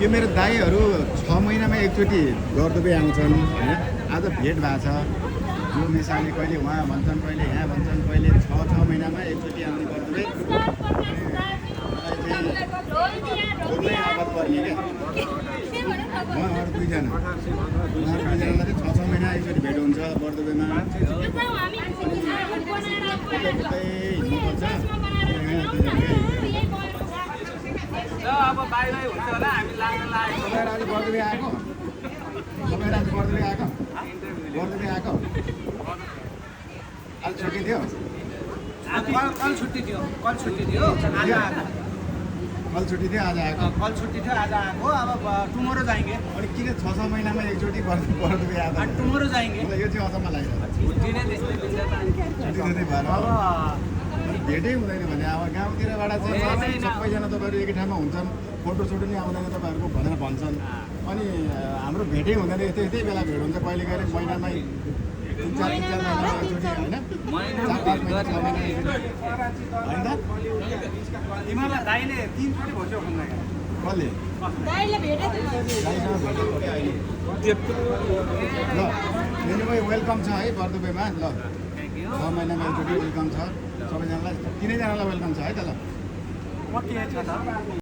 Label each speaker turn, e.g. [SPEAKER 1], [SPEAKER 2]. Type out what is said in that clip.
[SPEAKER 1] यो मेरो दाईहरू 6 महिनामा एकचोटि गर्दुबे आउँछन् होइन। आज भेट भएको छ। जो मेसाले कहिले उहाँ भन्छन्, कहिले यहाँ भन्छन्, कहिले 6 महिनामा एकचोटि आउने गर्दुबे। बोल्नै आवाज पर्ने क्या उहाँहरू दुईजनालाई चाहिँ 6 महिना एकचोटि भेट हुन्छ बर्दुबेमा। हिँड्नुपर्छ।
[SPEAKER 2] अब बाहिर हुन्छ होला हामी लाग्न लाग्यो
[SPEAKER 1] तपाईँ आज बर्दुबे आएको? तपाईँ आज बर्दुबे आएको? बर्दुबे आएको? आज छुट्टी थियो?
[SPEAKER 2] कल छुट्टी थियो कल छुट्टी थियो आज आएको
[SPEAKER 1] कल छुट्टी थियो आज आएको?
[SPEAKER 2] कल छुट्टी थियो आज आएको अब टुमोरो जाएंगे
[SPEAKER 1] अनि किन 6 महिनामा एकचोटि बर्दुबे आएको?
[SPEAKER 2] टुमोरो जाएंगे
[SPEAKER 1] मलाई यो चाहिँ अचम्म लाग्यो।
[SPEAKER 2] छुट्टी नै त्यस्तै दिन्छ त
[SPEAKER 1] छुट्टी दिँदै भएर भेटै हुँदैन भने अब गाउँतिरबाट चाहिँ सबैजना तपाईँहरू एकै ठाउँमा हुन्छन्, फोटोसोटो नि आउँदैन तपाईँहरूको भनेर भन्छन्। अनि हाम्रो भेटै हुँदैन। यस्तै बेला भेट हुन्छ कहिले कहिले महिनामै 3-4 महिनामा एकचोटि होइन, 4-5 महिना 6 महिना एकचोटि होइन।
[SPEAKER 2] तिमीहरूलाई दाइले 3 चोटि भोज्यो भन्दा
[SPEAKER 1] कसले
[SPEAKER 3] दाइले भेटेको
[SPEAKER 1] दाइसँग भेटेको क्या अहिले। ल मेनुमै वेलकम छ है बर्दुबेमा। ल 6 महिनामा एकचोटि वेलकम छ सबैजनालाई, 3जनालाई वेलकम छ है त। ल
[SPEAKER 2] कति छ त